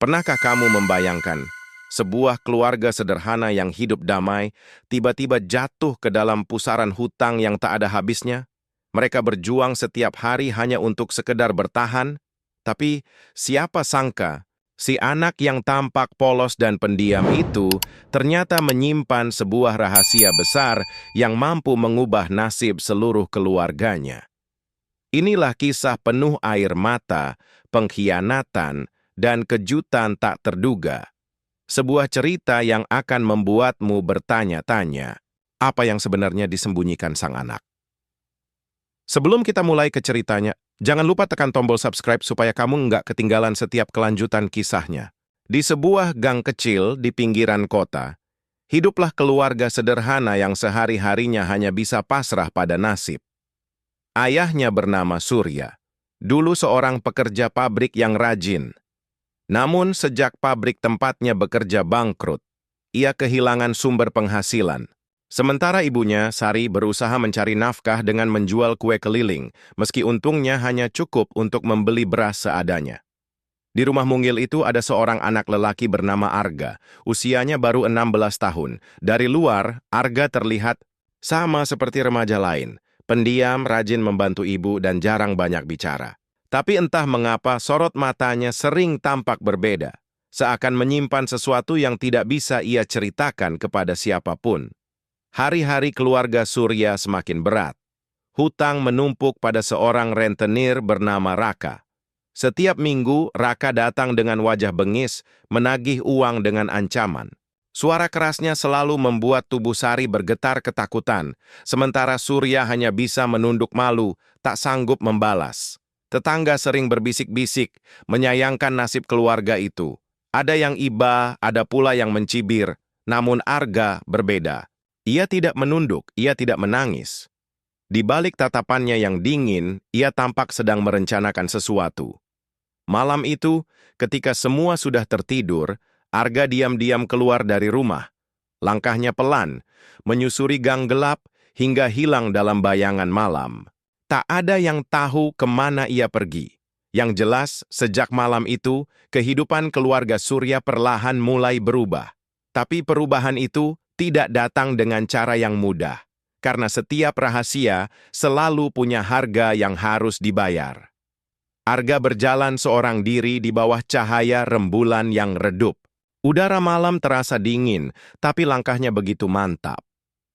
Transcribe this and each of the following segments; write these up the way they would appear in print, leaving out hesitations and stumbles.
Pernahkah kamu membayangkan sebuah keluarga sederhana yang hidup damai tiba-tiba jatuh ke dalam pusaran hutang yang tak ada habisnya? Mereka berjuang setiap hari hanya untuk sekedar bertahan, tapi siapa sangka si anak yang tampak polos dan pendiam itu ternyata menyimpan sebuah rahasia besar yang mampu mengubah nasib seluruh keluarganya. Inilah kisah penuh air mata, pengkhianatan, dan kejutan tak terduga. Sebuah cerita yang akan membuatmu bertanya-tanya, apa yang sebenarnya disembunyikan sang anak. Sebelum kita mulai ke ceritanya, jangan lupa tekan tombol subscribe supaya kamu nggak ketinggalan setiap kelanjutan kisahnya. Di sebuah gang kecil di pinggiran kota, hiduplah keluarga sederhana yang sehari-harinya hanya bisa pasrah pada nasib. Ayahnya bernama Surya, dulu seorang pekerja pabrik yang rajin. Namun sejak pabrik tempatnya bekerja bangkrut, ia kehilangan sumber penghasilan. Sementara ibunya, Sari, berusaha mencari nafkah dengan menjual kue keliling, meski untungnya hanya cukup untuk membeli beras seadanya. Di rumah mungil itu ada seorang anak lelaki bernama Arga, usianya baru 16 tahun. Dari luar, Arga terlihat sama seperti remaja lain, pendiam, rajin membantu ibu, dan jarang banyak bicara. Tapi entah mengapa sorot matanya sering tampak berbeda, seakan menyimpan sesuatu yang tidak bisa ia ceritakan kepada siapapun. Hari-hari keluarga Surya semakin berat. Hutang menumpuk pada seorang rentenir bernama Raka. Setiap minggu, Raka datang dengan wajah bengis, menagih uang dengan ancaman. Suara kerasnya selalu membuat tubuh Sari bergetar ketakutan, sementara Surya hanya bisa menunduk malu, tak sanggup membalas. Tetangga sering berbisik-bisik, menyayangkan nasib keluarga itu. Ada yang iba, ada pula yang mencibir, namun Arga berbeda. Ia tidak menunduk, ia tidak menangis. Di balik tatapannya yang dingin, ia tampak sedang merencanakan sesuatu. Malam itu, ketika semua sudah tertidur, Arga diam-diam keluar dari rumah. Langkahnya pelan, menyusuri gang gelap hingga hilang dalam bayangan malam. Tak ada yang tahu kemana ia pergi. Yang jelas, sejak malam itu, kehidupan keluarga Surya perlahan mulai berubah. Tapi perubahan itu tidak datang dengan cara yang mudah, karena setiap rahasia selalu punya harga yang harus dibayar. Arga berjalan seorang diri di bawah cahaya rembulan yang redup. Udara malam terasa dingin, tapi langkahnya begitu mantap.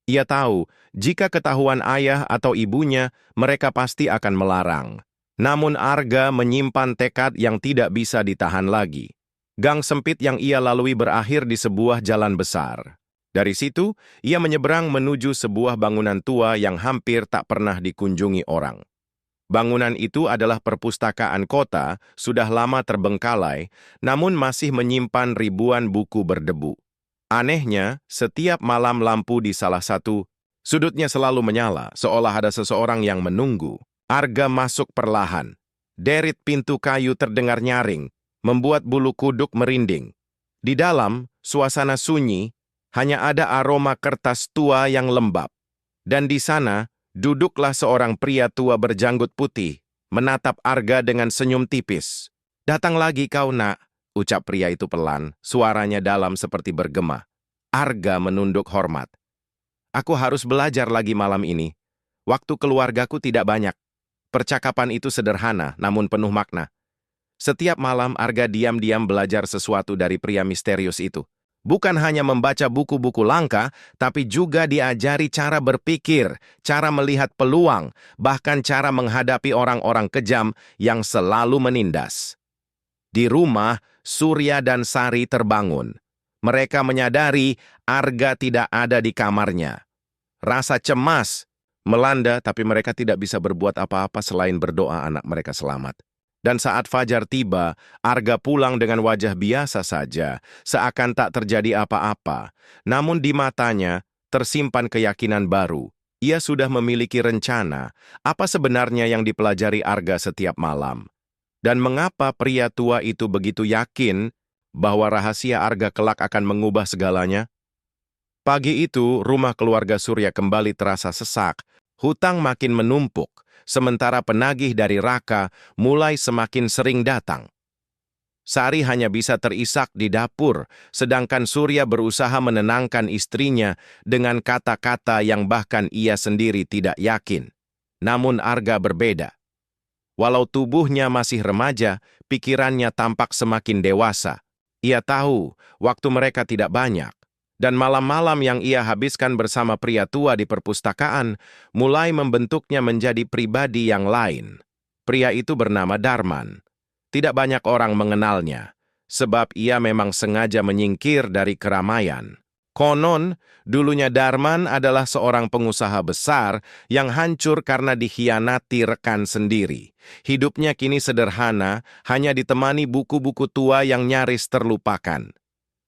Ia tahu, jika ketahuan ayah atau ibunya, mereka pasti akan melarang. Namun Arga menyimpan tekad yang tidak bisa ditahan lagi. Gang sempit yang ia lalui berakhir di sebuah jalan besar. Dari situ, ia menyeberang menuju sebuah bangunan tua yang hampir tak pernah dikunjungi orang. Bangunan itu adalah perpustakaan kota, sudah lama terbengkalai, namun masih menyimpan ribuan buku berdebu. Anehnya, setiap malam lampu di salah satu sudutnya selalu menyala, seolah ada seseorang yang menunggu. Arga masuk perlahan. Derit pintu kayu terdengar nyaring, membuat bulu kuduk merinding. Di dalam, suasana sunyi, hanya ada aroma kertas tua yang lembab. Dan di sana, duduklah seorang pria tua berjanggut putih, menatap Arga dengan senyum tipis. "Datang lagi kau, nak," ucap pria itu pelan, suaranya dalam seperti bergema. Arga menunduk hormat. "Aku harus belajar lagi malam ini. Waktu keluargaku tidak banyak." Percakapan itu sederhana, namun penuh makna. Setiap malam Arga diam-diam belajar sesuatu dari pria misterius itu. Bukan hanya membaca buku-buku langka, tapi juga diajari cara berpikir, cara melihat peluang, bahkan cara menghadapi orang-orang kejam yang selalu menindas. Di rumah, Surya dan Sari terbangun. Mereka menyadari Arga tidak ada di kamarnya. Rasa cemas melanda, tapi mereka tidak bisa berbuat apa-apa selain berdoa anak mereka selamat. Dan saat fajar tiba, Arga pulang dengan wajah biasa saja, seakan tak terjadi apa-apa. Namun di matanya tersimpan keyakinan baru. Ia sudah memiliki rencana, apa sebenarnya yang dipelajari Arga setiap malam. Dan mengapa pria tua itu begitu yakin bahwa rahasia Arga kelak akan mengubah segalanya? Pagi itu, rumah keluarga Surya kembali terasa sesak. Hutang makin menumpuk, sementara penagih dari Raka mulai semakin sering datang. Sari hanya bisa terisak di dapur, sedangkan Surya berusaha menenangkan istrinya dengan kata-kata yang bahkan ia sendiri tidak yakin. Namun Arga berbeda. Walau tubuhnya masih remaja, pikirannya tampak semakin dewasa. Ia tahu waktu mereka tidak banyak, dan malam-malam yang ia habiskan bersama pria tua di perpustakaan mulai membentuknya menjadi pribadi yang lain. Pria itu bernama Darman. Tidak banyak orang mengenalnya, sebab ia memang sengaja menyingkir dari keramaian. Konon, dulunya Darman adalah seorang pengusaha besar yang hancur karena dikhianati rekan sendiri. Hidupnya kini sederhana, hanya ditemani buku-buku tua yang nyaris terlupakan.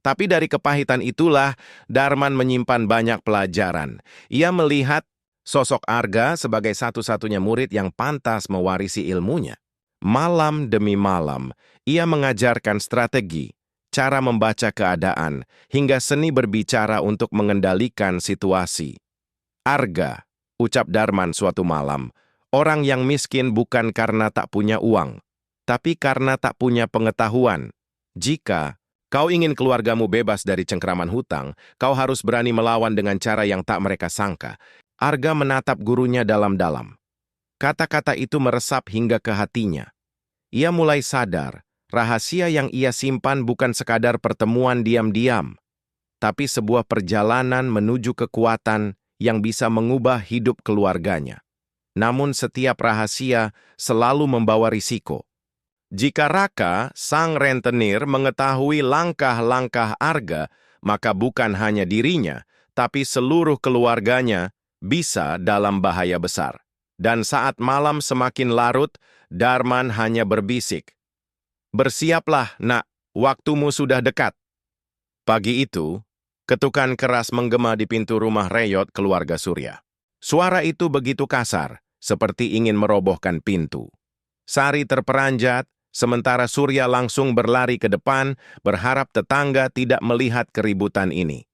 Tapi dari kepahitan itulah, Darman menyimpan banyak pelajaran. Ia melihat sosok Arga sebagai satu-satunya murid yang pantas mewarisi ilmunya. Malam demi malam, ia mengajarkan strategi, cara membaca keadaan, hingga seni berbicara untuk mengendalikan situasi. Arga, ucap Darman suatu malam, orang yang miskin bukan karena tak punya uang, tapi karena tak punya pengetahuan. Jika kau ingin keluargamu bebas dari cengkraman hutang, kau harus berani melawan dengan cara yang tak mereka sangka. Arga menatap gurunya dalam-dalam. Kata-kata itu meresap hingga ke hatinya. Ia mulai sadar, rahasia yang ia simpan bukan sekadar pertemuan diam-diam, tapi sebuah perjalanan menuju kekuatan yang bisa mengubah hidup keluarganya. Namun setiap rahasia selalu membawa risiko. Jika Raka, sang rentenir, mengetahui langkah-langkah Arga, maka bukan hanya dirinya, tapi seluruh keluarganya bisa dalam bahaya besar. Dan saat malam semakin larut, Darman hanya berbisik, "Bersiaplah, nak, waktumu sudah dekat." Pagi itu, ketukan keras menggema di pintu rumah Reyot keluarga Surya. Suara itu begitu kasar, seperti ingin merobohkan pintu. Sari terperanjat, sementara Surya langsung berlari ke depan, berharap tetangga tidak melihat keributan ini.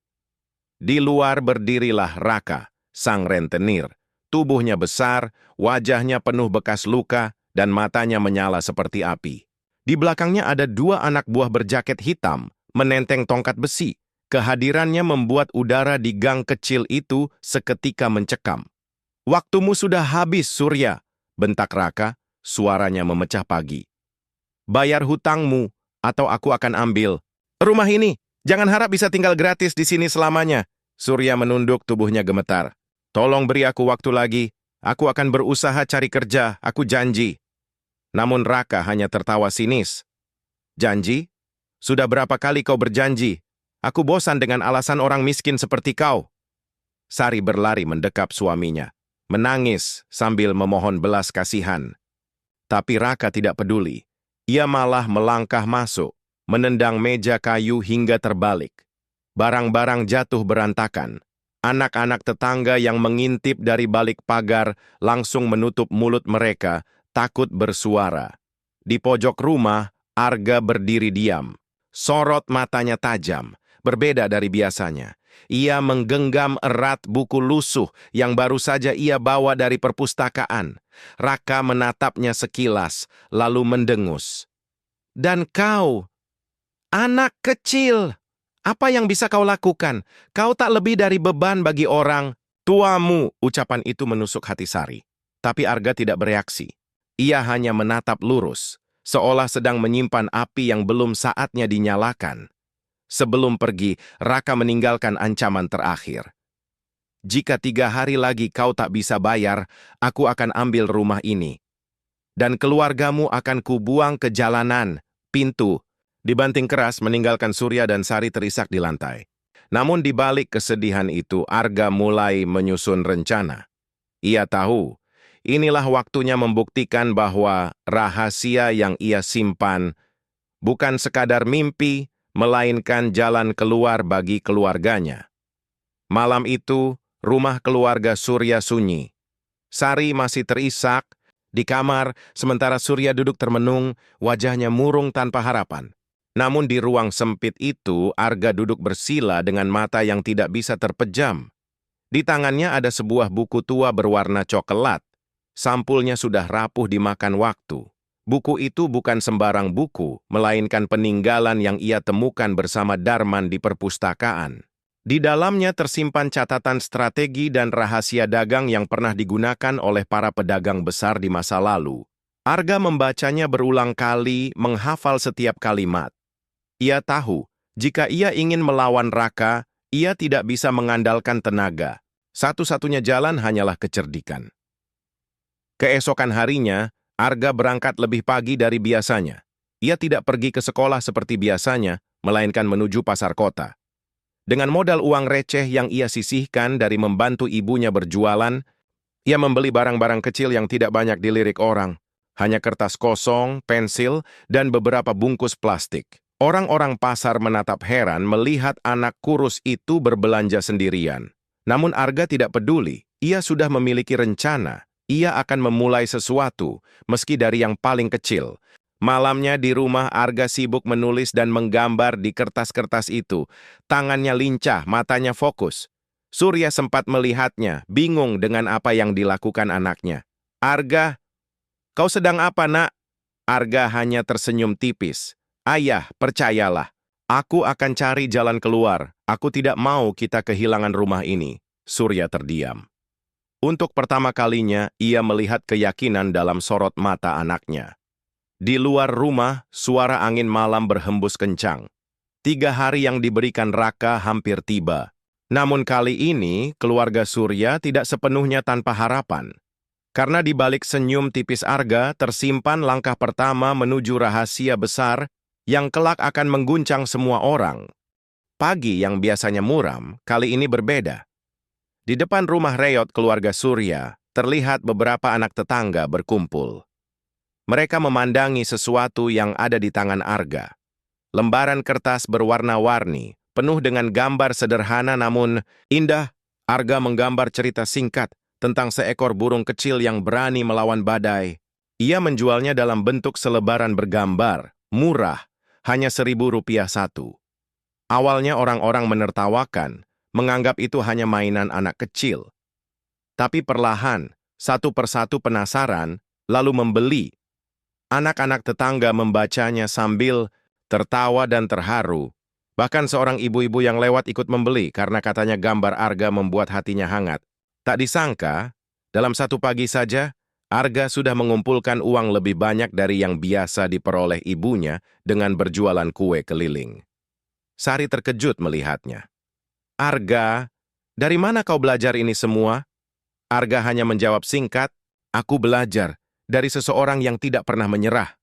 Di luar berdirilah Raka, sang rentenir. Tubuhnya besar, wajahnya penuh bekas luka, dan matanya menyala seperti api. Di belakangnya ada dua anak buah berjaket hitam, menenteng tongkat besi. Kehadirannya membuat udara di gang kecil itu seketika mencekam. "Waktumu sudah habis, Surya," bentak Raka, suaranya memecah pagi. "Bayar hutangmu, atau aku akan ambil rumah ini. Jangan harap bisa tinggal gratis di sini selamanya." Surya menunduk, tubuhnya gemetar. "Tolong beri aku waktu lagi. Aku akan berusaha cari kerja, aku janji." Namun Raka hanya tertawa sinis. "Janji? Sudah berapa kali kau berjanji? Aku bosan dengan alasan orang miskin seperti kau." Sari berlari mendekap suaminya, menangis sambil memohon belas kasihan. Tapi Raka tidak peduli. Ia malah melangkah masuk, menendang meja kayu hingga terbalik. Barang-barang jatuh berantakan. Anak-anak tetangga yang mengintip dari balik pagar langsung menutup mulut mereka, takut bersuara. Di pojok rumah, Arga berdiri diam. Sorot matanya tajam, berbeda dari biasanya. Ia menggenggam erat buku lusuh yang baru saja ia bawa dari perpustakaan. Raka menatapnya sekilas, lalu mendengus. "Dan kau, anak kecil, apa yang bisa kau lakukan? Kau tak lebih dari beban bagi orang tuamu." Ucapan itu menusuk hati Sari. Tapi Arga tidak bereaksi. Ia hanya menatap lurus, seolah sedang menyimpan api yang belum saatnya dinyalakan. Sebelum pergi, Raka meninggalkan ancaman terakhir. "Jika 3 hari lagi kau tak bisa bayar, aku akan ambil rumah ini. Dan keluargamu akan kubuang ke jalanan." Pintu dibanting keras meninggalkan Surya dan Sari terisak di lantai. Namun di balik kesedihan itu, Arga mulai menyusun rencana. Ia tahu, inilah waktunya membuktikan bahwa rahasia yang ia simpan bukan sekadar mimpi, melainkan jalan keluar bagi keluarganya. Malam itu, rumah keluarga Surya sunyi. Sari masih terisak di kamar, sementara Surya duduk termenung, wajahnya murung tanpa harapan. Namun di ruang sempit itu, Arga duduk bersila dengan mata yang tidak bisa terpejam. Di tangannya ada sebuah buku tua berwarna coklat. Sampulnya sudah rapuh dimakan waktu. Buku itu bukan sembarang buku, melainkan peninggalan yang ia temukan bersama Darman di perpustakaan. Di dalamnya tersimpan catatan strategi dan rahasia dagang yang pernah digunakan oleh para pedagang besar di masa lalu. Arga membacanya berulang kali, menghafal setiap kalimat. Ia tahu, jika ia ingin melawan Raka, ia tidak bisa mengandalkan tenaga. Satu-satunya jalan hanyalah kecerdikan. Keesokan harinya, Arga berangkat lebih pagi dari biasanya. Ia tidak pergi ke sekolah seperti biasanya, melainkan menuju pasar kota. Dengan modal uang receh yang ia sisihkan dari membantu ibunya berjualan, ia membeli barang-barang kecil yang tidak banyak dilirik orang. Hanya kertas kosong, pensil, dan beberapa bungkus plastik. Orang-orang pasar menatap heran melihat anak kurus itu berbelanja sendirian. Namun Arga tidak peduli, ia sudah memiliki rencana. Ia akan memulai sesuatu, meski dari yang paling kecil. Malamnya di rumah, Arga sibuk menulis dan menggambar di kertas-kertas itu. Tangannya lincah, matanya fokus. Surya sempat melihatnya, bingung dengan apa yang dilakukan anaknya. "Arga, kau sedang apa, nak?" Arga hanya tersenyum tipis. "Ayah, percayalah. Aku akan cari jalan keluar. Aku tidak mau kita kehilangan rumah ini." Surya terdiam. Untuk pertama kalinya, ia melihat keyakinan dalam sorot mata anaknya. Di luar rumah, suara angin malam berhembus kencang. 3 hari yang diberikan Raka hampir tiba. Namun kali ini, keluarga Surya tidak sepenuhnya tanpa harapan. Karena di balik senyum tipis Arga, tersimpan langkah pertama menuju rahasia besar yang kelak akan mengguncang semua orang. Pagi yang biasanya muram, kali ini berbeda. Di depan rumah Reyot keluarga Surya, terlihat beberapa anak tetangga berkumpul. Mereka memandangi sesuatu yang ada di tangan Arga. Lembaran kertas berwarna-warni, penuh dengan gambar sederhana namun indah. Arga menggambar cerita singkat tentang seekor burung kecil yang berani melawan badai. Ia menjualnya dalam bentuk selebaran bergambar, murah, hanya Rp1.000 satu. Awalnya orang-orang menertawakan, menganggap itu hanya mainan anak kecil. Tapi perlahan, satu persatu penasaran, lalu membeli. Anak-anak tetangga membacanya sambil tertawa dan terharu. Bahkan seorang ibu-ibu yang lewat ikut membeli karena katanya gambar Arga membuat hatinya hangat. Tak disangka, dalam satu pagi saja, Arga sudah mengumpulkan uang lebih banyak dari yang biasa diperoleh ibunya dengan berjualan kue keliling. Sari terkejut melihatnya. "Arga, dari mana kau belajar ini semua?" Arga hanya menjawab singkat, "Aku belajar dari seseorang yang tidak pernah menyerah."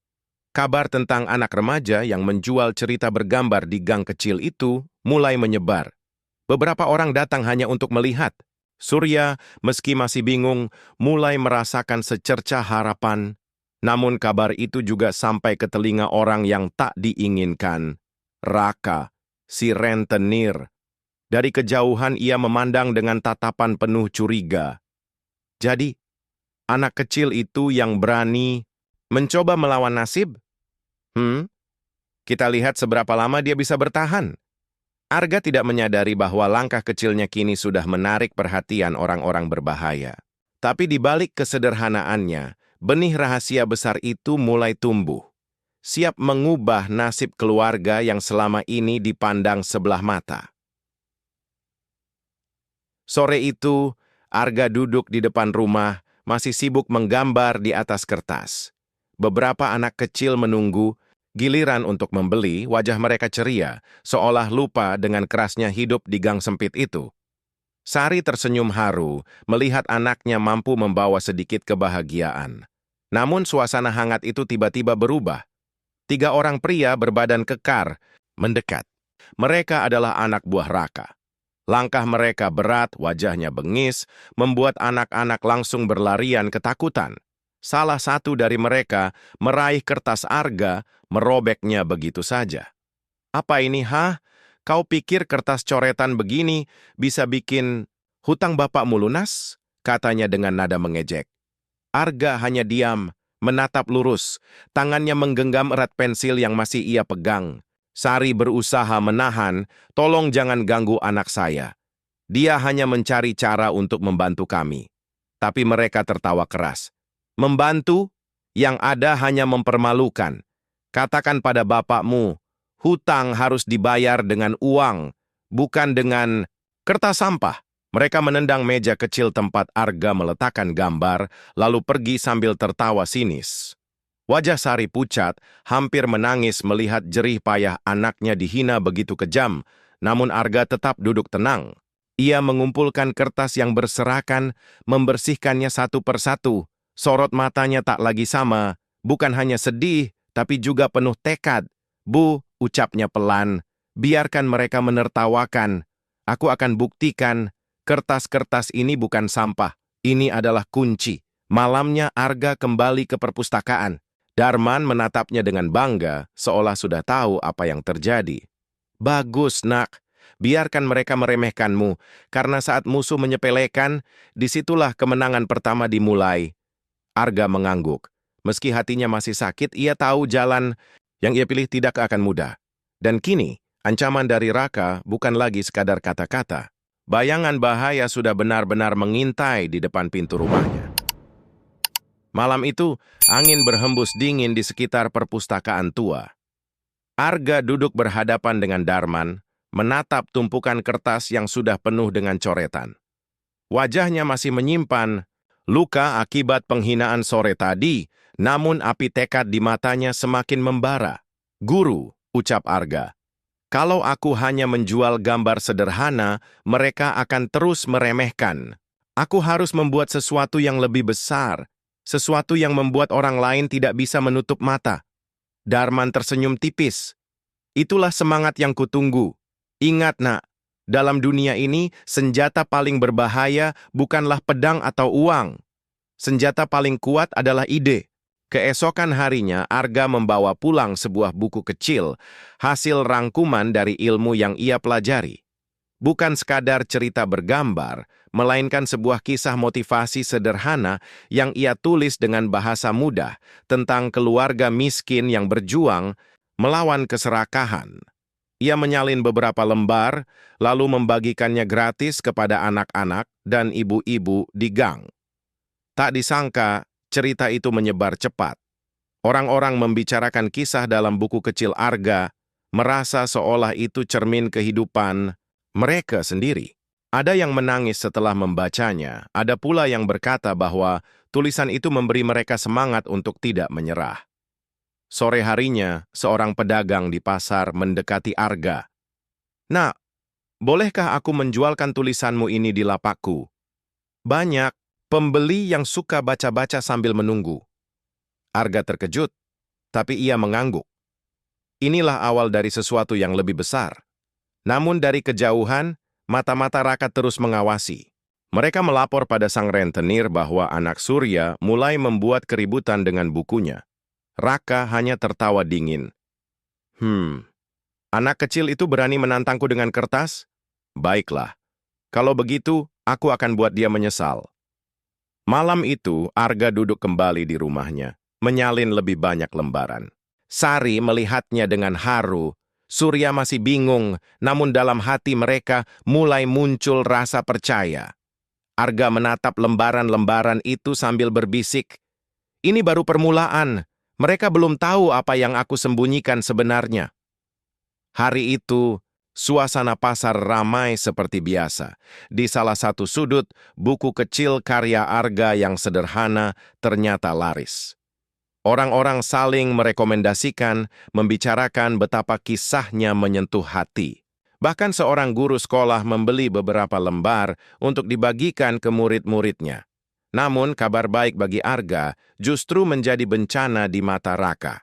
Kabar tentang anak remaja yang menjual cerita bergambar di gang kecil itu mulai menyebar. Beberapa orang datang hanya untuk melihat. Surya, meski masih bingung, mulai merasakan secercah harapan. Namun kabar itu juga sampai ke telinga orang yang tak diinginkan. Raka, si rentenir. Dari kejauhan ia memandang dengan tatapan penuh curiga. Jadi, anak kecil itu yang berani mencoba melawan nasib? Kita lihat seberapa lama dia bisa bertahan. Arga tidak menyadari bahwa langkah kecilnya kini sudah menarik perhatian orang-orang berbahaya. Tapi di balik kesederhanaannya, benih rahasia besar itu mulai tumbuh. Siap mengubah nasib keluarga yang selama ini dipandang sebelah mata. Sore itu, Arga duduk di depan rumah, masih sibuk menggambar di atas kertas. Beberapa anak kecil menunggu, giliran untuk membeli, wajah mereka ceria, seolah lupa dengan kerasnya hidup di gang sempit itu. Sari tersenyum haru, melihat anaknya mampu membawa sedikit kebahagiaan. Namun suasana hangat itu tiba-tiba berubah. 3 orang pria berbadan kekar mendekat. Mereka adalah anak buah Raka. Langkah mereka berat, wajahnya bengis, membuat anak-anak langsung berlarian ketakutan. Salah satu dari mereka meraih kertas Arga, merobeknya begitu saja. "Apa ini, hah? Kau pikir kertas coretan begini bisa bikin hutang bapakmu lunas?" katanya dengan nada mengejek. Arga hanya diam, menatap lurus, tangannya menggenggam erat pensil yang masih ia pegang. Sari berusaha menahan, "Tolong jangan ganggu anak saya. Dia hanya mencari cara untuk membantu kami." Tapi mereka tertawa keras. "Membantu? Yang ada hanya mempermalukan. Katakan pada bapakmu, hutang harus dibayar dengan uang, bukan dengan kertas sampah. Mereka menendang meja kecil tempat Arga meletakkan gambar, lalu pergi sambil tertawa sinis. Wajah Sari pucat, hampir menangis melihat jerih payah anaknya dihina begitu kejam, namun Arga tetap duduk tenang. Ia mengumpulkan kertas yang berserakan, membersihkannya satu persatu. Sorot matanya tak lagi sama, bukan hanya sedih, tapi juga penuh tekad. Bu, ucapnya pelan, biarkan mereka menertawakan. Aku akan buktikan, kertas-kertas ini bukan sampah, ini adalah kunci. Malamnya Arga kembali ke perpustakaan. Darman menatapnya dengan bangga, seolah sudah tahu apa yang terjadi. Bagus, nak. Biarkan mereka meremehkanmu, karena saat musuh menyepelekan, disitulah kemenangan pertama dimulai. Arga mengangguk. Meski hatinya masih sakit, ia tahu jalan yang ia pilih tidak akan mudah. Dan kini, ancaman dari Raka bukan lagi sekadar kata-kata. Bayangan bahaya sudah benar-benar mengintai di depan pintu rumahnya. Malam itu, angin berhembus dingin di sekitar perpustakaan tua. Arga duduk berhadapan dengan Darman, menatap tumpukan kertas yang sudah penuh dengan coretan. Wajahnya masih menyimpan luka akibat penghinaan sore tadi, namun api tekad di matanya semakin membara. Guru, ucap Arga, kalau aku hanya menjual gambar sederhana, mereka akan terus meremehkan. Aku harus membuat sesuatu yang lebih besar, sesuatu yang membuat orang lain tidak bisa menutup mata. Darman tersenyum tipis. Itulah semangat yang kutunggu. Ingat, nak, dalam dunia ini, senjata paling berbahaya bukanlah pedang atau uang. Senjata paling kuat adalah ide. Keesokan harinya, Arga membawa pulang sebuah buku kecil, hasil rangkuman dari ilmu yang ia pelajari. Bukan sekadar cerita bergambar, melainkan sebuah kisah motivasi sederhana yang ia tulis dengan bahasa mudah tentang keluarga miskin yang berjuang melawan keserakahan. Ia menyalin beberapa lembar, lalu membagikannya gratis kepada anak-anak dan ibu-ibu di gang. Tak disangka, cerita itu menyebar cepat. Orang-orang membicarakan kisah dalam buku kecil Arga, merasa seolah itu cermin kehidupan mereka sendiri. Ada yang menangis setelah membacanya, ada pula yang berkata bahwa tulisan itu memberi mereka semangat untuk tidak menyerah. Sore harinya, seorang pedagang di pasar mendekati Arga. Nak, bolehkah aku menjualkan tulisanmu ini di lapakku? Banyak pembeli yang suka baca-baca sambil menunggu. Arga terkejut, tapi ia mengangguk. Inilah awal dari sesuatu yang lebih besar. Namun dari kejauhan, mata-mata Raka terus mengawasi. Mereka melapor pada sang rentenir bahwa anak Surya mulai membuat keributan dengan bukunya. Raka hanya tertawa dingin. Anak kecil itu berani menantangku dengan kertas? Baiklah, kalau begitu, aku akan buat dia menyesal. Malam itu, Arga duduk kembali di rumahnya, menyalin lebih banyak lembaran. Sari melihatnya dengan haru. Surya masih bingung, namun dalam hati mereka mulai muncul rasa percaya. Arga menatap lembaran-lembaran itu sambil berbisik, "Ini baru permulaan. Mereka belum tahu apa yang aku sembunyikan sebenarnya." Hari itu, suasana pasar ramai seperti biasa. Di salah satu sudut, buku kecil karya Arga yang sederhana ternyata laris. Orang-orang saling merekomendasikan, membicarakan betapa kisahnya menyentuh hati. Bahkan seorang guru sekolah membeli beberapa lembar untuk dibagikan ke murid-muridnya. Namun, kabar baik bagi Arga justru menjadi bencana di mata Raka.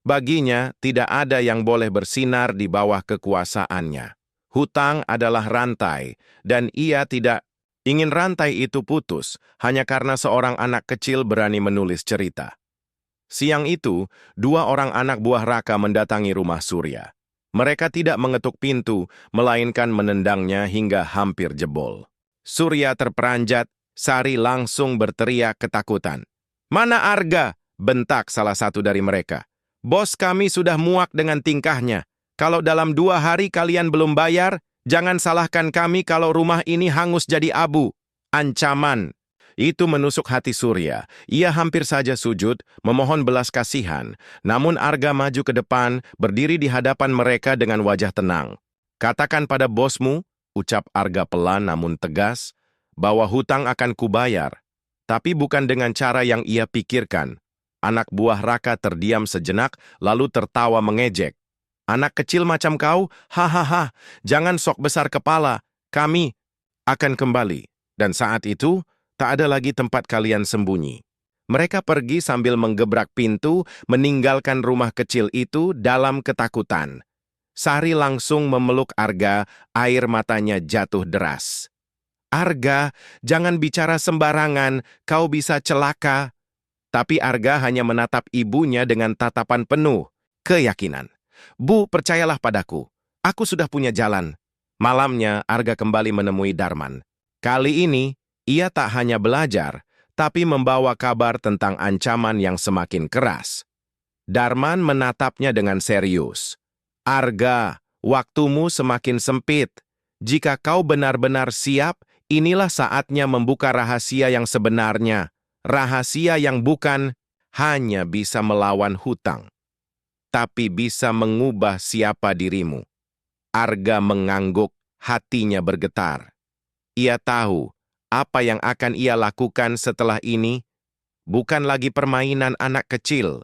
Baginya, tidak ada yang boleh bersinar di bawah kekuasaannya. Hutang adalah rantai, dan ia tidak ingin rantai itu putus hanya karena seorang anak kecil berani menulis cerita. Siang itu, dua orang anak buah Raka mendatangi rumah Surya. Mereka tidak mengetuk pintu, melainkan menendangnya hingga hampir jebol. Surya terperanjat, Sari langsung berteriak ketakutan. "Mana Arga?" bentak salah satu dari mereka. "Bos kami sudah muak dengan tingkahnya. Kalau dalam 2 hari kalian belum bayar, jangan salahkan kami kalau rumah ini hangus jadi abu." Ancaman. Itu menusuk hati Surya. Ia hampir saja sujud, memohon belas kasihan. Namun Arga maju ke depan, berdiri di hadapan mereka dengan wajah tenang. Katakan pada bosmu, ucap Arga pelan namun tegas, bahwa hutang akan kubayar. Tapi bukan dengan cara yang ia pikirkan. Anak buah Raka terdiam sejenak, lalu tertawa mengejek. Anak kecil macam kau, hahaha, jangan sok besar kepala, kami akan kembali. Dan saat itu, tak ada lagi tempat kalian sembunyi. Mereka pergi sambil menggebrak pintu, meninggalkan rumah kecil itu dalam ketakutan. Sari langsung memeluk Arga, air matanya jatuh deras. Arga, jangan bicara sembarangan, kau bisa celaka. Tapi Arga hanya menatap ibunya dengan tatapan penuh keyakinan. Bu, percayalah padaku, aku sudah punya jalan. Malamnya, Arga kembali menemui Darman. Kali ini, ia tak hanya belajar, tapi membawa kabar tentang ancaman yang semakin keras. Darman menatapnya dengan serius. Arga, waktumu semakin sempit. Jika kau benar-benar siap, inilah saatnya membuka rahasia yang sebenarnya. Rahasia yang bukan hanya bisa melawan hutang, tapi bisa mengubah siapa dirimu. Arga mengangguk, hatinya bergetar. Ia tahu apa yang akan ia lakukan setelah ini bukan lagi permainan anak kecil.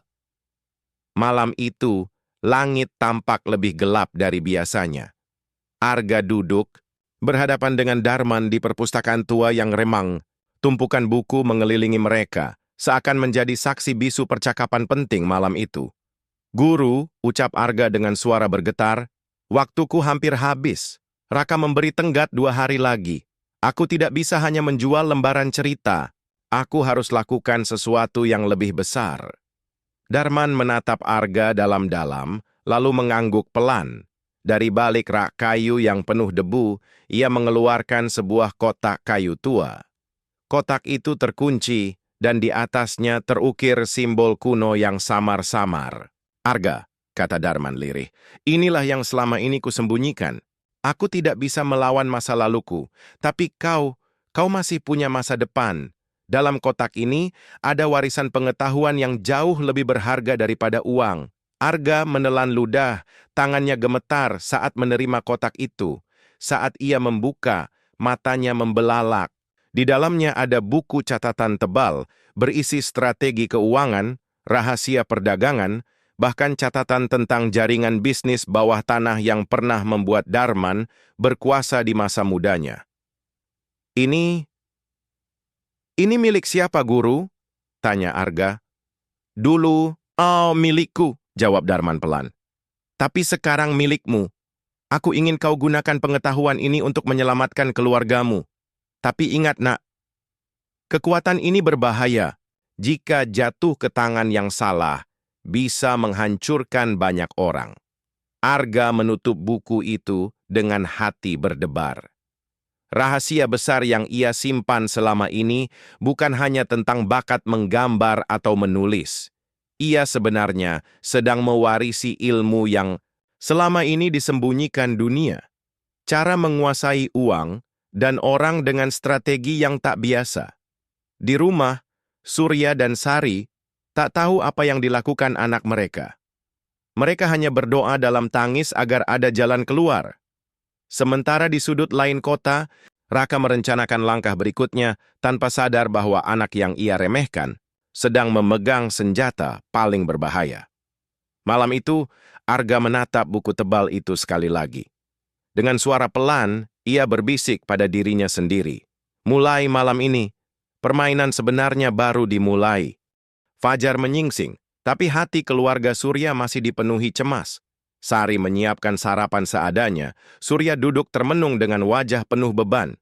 Malam itu, langit tampak lebih gelap dari biasanya. Arga duduk, berhadapan dengan Darman di perpustakaan tua yang remang. Tumpukan buku mengelilingi mereka, seakan menjadi saksi bisu percakapan penting malam itu. Guru, ucap Arga dengan suara bergetar, waktuku hampir habis. Raka memberi tenggat 2 hari lagi. Aku tidak bisa hanya menjual lembaran cerita. Aku harus lakukan sesuatu yang lebih besar. Darman menatap Arga dalam-dalam, lalu mengangguk pelan. Dari balik rak kayu yang penuh debu, ia mengeluarkan sebuah kotak kayu tua. Kotak itu terkunci, dan di atasnya terukir simbol kuno yang samar-samar. Arga, kata Darman lirih, inilah yang selama ini kusembunyikan. Aku tidak bisa melawan masa laluku, tapi kau masih punya masa depan. Dalam kotak ini, ada warisan pengetahuan yang jauh lebih berharga daripada uang. Arga menelan ludah, tangannya gemetar saat menerima kotak itu. Saat ia membuka, matanya membelalak. Di dalamnya ada buku catatan tebal, berisi strategi keuangan, rahasia perdagangan, bahkan catatan tentang jaringan bisnis bawah tanah yang pernah membuat Darman berkuasa di masa mudanya. Ini milik siapa, Guru? Tanya Arga. Dulu, milikku, jawab Darman pelan. Tapi sekarang milikmu. Aku ingin kau gunakan pengetahuan ini untuk menyelamatkan keluargamu. Tapi ingat, nak, kekuatan ini berbahaya. Jika jatuh ke tangan yang salah, bisa menghancurkan banyak orang. Arga menutup buku itu dengan hati berdebar. Rahasia besar yang ia simpan selama ini bukan hanya tentang bakat menggambar atau menulis. Ia sebenarnya sedang mewarisi ilmu yang selama ini disembunyikan dunia. Cara menguasai uang dan orang dengan strategi yang tak biasa. Di rumah, Surya dan Sari tak tahu apa yang dilakukan anak mereka. Mereka hanya berdoa dalam tangis agar ada jalan keluar. Sementara di sudut lain kota, Raka merencanakan langkah berikutnya tanpa sadar bahwa anak yang ia remehkan sedang memegang senjata paling berbahaya. Malam itu, Arga menatap buku tebal itu sekali lagi. Dengan suara pelan, ia berbisik pada dirinya sendiri. Mulai malam ini, permainan sebenarnya baru dimulai. Fajar menyingsing, tapi hati keluarga Surya masih dipenuhi cemas. Sari menyiapkan sarapan seadanya. Surya duduk termenung dengan wajah penuh beban.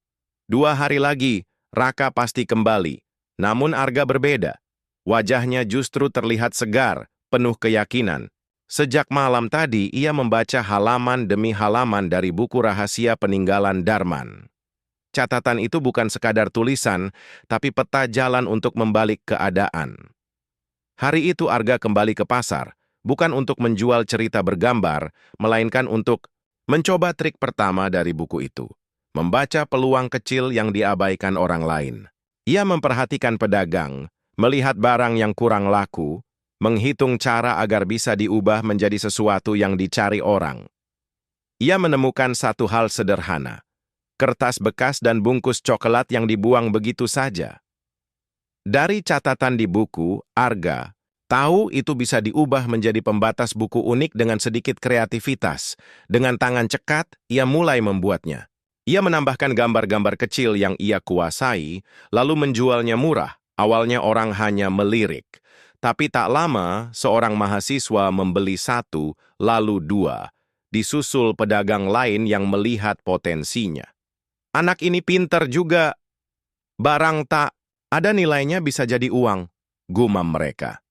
2 hari lagi, Raka pasti kembali. Namun Arga berbeda. Wajahnya justru terlihat segar, penuh keyakinan. Sejak malam tadi, ia membaca halaman demi halaman dari buku rahasia peninggalan Darman. Catatan itu bukan sekadar tulisan, tapi peta jalan untuk membalik keadaan. Hari itu Arga kembali ke pasar, bukan untuk menjual cerita bergambar, melainkan untuk mencoba trik pertama dari buku itu. Membaca peluang kecil yang diabaikan orang lain. Ia memperhatikan pedagang, melihat barang yang kurang laku, menghitung cara agar bisa diubah menjadi sesuatu yang dicari orang. Ia menemukan satu hal sederhana, kertas bekas dan bungkus coklat yang dibuang begitu saja. Dari catatan di buku, Arga tahu itu bisa diubah menjadi pembatas buku unik dengan sedikit kreativitas. Dengan tangan cekat, ia mulai membuatnya. Ia menambahkan gambar-gambar kecil yang ia kuasai, lalu menjualnya murah. Awalnya orang hanya melirik. Tapi tak lama, seorang mahasiswa membeli satu, lalu dua. Disusul pedagang lain yang melihat potensinya. Anak ini pintar juga. Barang tak ada nilainya bisa jadi uang, gumam mereka.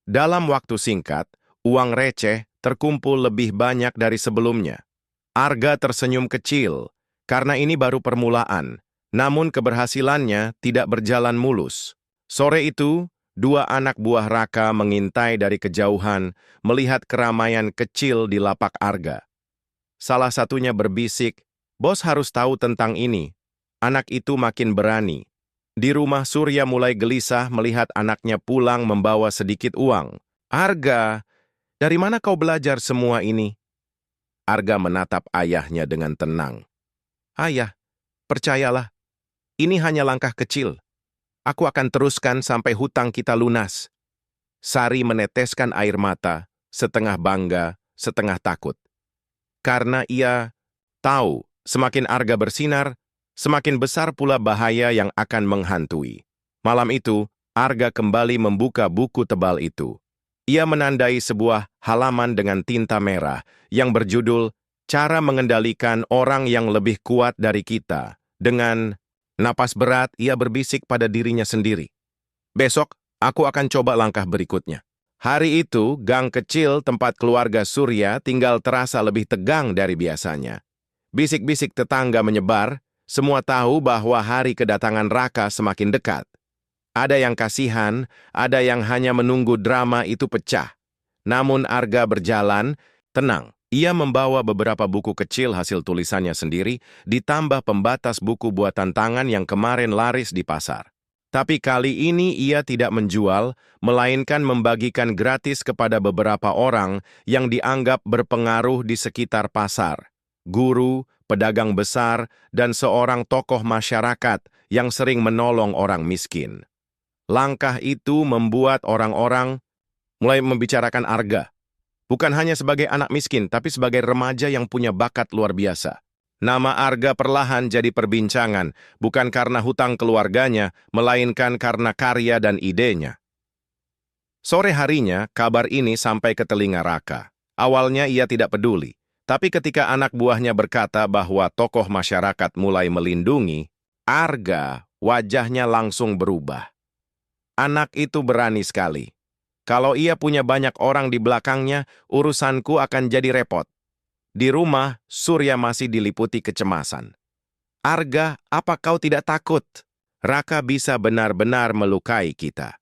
Dalam waktu singkat, uang receh terkumpul lebih banyak dari sebelumnya. Arga tersenyum kecil, karena ini baru permulaan, namun keberhasilannya tidak berjalan mulus. Sore itu, dua anak buah Raka mengintai dari kejauhan, melihat keramaian kecil di lapak Arga. Salah satunya berbisik, "Bos harus tahu tentang ini." Anak itu makin berani. Di rumah Surya mulai gelisah melihat anaknya pulang membawa sedikit uang. "Arga, dari mana kau belajar semua ini?" Arga menatap ayahnya dengan tenang. "Ayah, percayalah, ini hanya langkah kecil. Aku akan teruskan sampai hutang kita lunas." Sari meneteskan air mata, setengah bangga, setengah takut. Karena ia tahu, semakin Arga bersinar, semakin besar pula bahaya yang akan menghantui. Malam itu, Arga kembali membuka buku tebal itu. Ia menandai sebuah halaman dengan tinta merah yang berjudul "Cara Mengendalikan Orang yang Lebih Kuat dari Kita." Dengan napas berat, ia berbisik pada dirinya sendiri. "Besok, aku akan coba langkah berikutnya." Hari itu, gang kecil tempat keluarga Surya tinggal terasa lebih tegang dari biasanya. Bisik-bisik tetangga menyebar, semua tahu bahwa hari kedatangan Raka semakin dekat. Ada yang kasihan, ada yang hanya menunggu drama itu pecah. Namun Arga berjalan, tenang. Ia membawa beberapa buku kecil hasil tulisannya sendiri, ditambah pembatas buku buatan tangan yang kemarin laris di pasar. Tapi kali ini ia tidak menjual, melainkan membagikan gratis kepada beberapa orang yang dianggap berpengaruh di sekitar pasar. Guru, pedagang besar, dan seorang tokoh masyarakat yang sering menolong orang miskin. Langkah itu membuat orang-orang mulai membicarakan Arga. Bukan hanya sebagai anak miskin, tapi sebagai remaja yang punya bakat luar biasa. Nama Arga perlahan jadi perbincangan, bukan karena hutang keluarganya, melainkan karena karya dan idenya. Sore harinya, kabar ini sampai ke telinga Raka. Awalnya ia tidak peduli. Tapi ketika anak buahnya berkata bahwa tokoh masyarakat mulai melindungi, Arga wajahnya langsung berubah. Anak itu berani sekali. Kalau ia punya banyak orang di belakangnya, urusanku akan jadi repot. Di rumah, Surya masih diliputi kecemasan. "Arga, apa kau tidak takut? Raka bisa benar-benar melukai kita."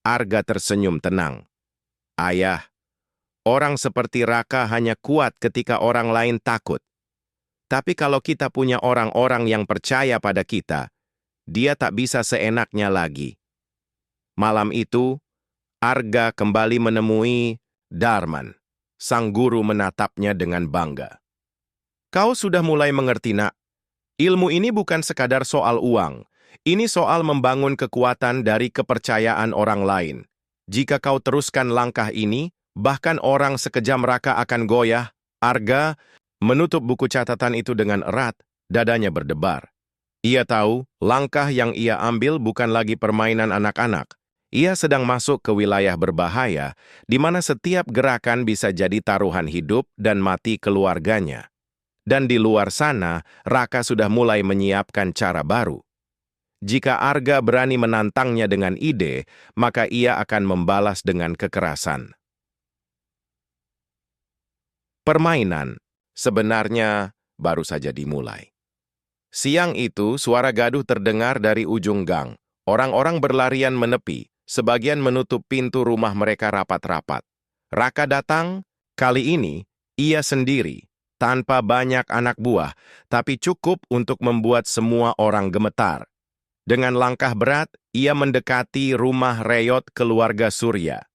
Arga tersenyum tenang. "Ayah, orang seperti Raka hanya kuat ketika orang lain takut. Tapi kalau kita punya orang-orang yang percaya pada kita, dia tak bisa seenaknya lagi." Malam itu, Arga kembali menemui Darman. Sang guru menatapnya dengan bangga. "Kau sudah mulai mengerti, Nak. Ilmu ini bukan sekadar soal uang. Ini soal membangun kekuatan dari kepercayaan orang lain. Jika kau teruskan langkah ini, bahkan orang sekejam Raka akan goyah." Arga menutup buku catatan itu dengan erat, dadanya berdebar. Ia tahu langkah yang ia ambil bukan lagi permainan anak-anak. Ia sedang masuk ke wilayah berbahaya, di mana setiap gerakan bisa jadi taruhan hidup dan mati keluarganya. Dan di luar sana, Raka sudah mulai menyiapkan cara baru. Jika Arga berani menantangnya dengan ide, maka ia akan membalas dengan kekerasan. Permainan sebenarnya baru saja dimulai. Siang itu, suara gaduh terdengar dari ujung gang. Orang-orang berlarian menepi, sebagian menutup pintu rumah mereka rapat-rapat. Raka datang, kali ini ia sendiri, tanpa banyak anak buah, tapi cukup untuk membuat semua orang gemetar. Dengan langkah berat, ia mendekati rumah reyot keluarga Surya.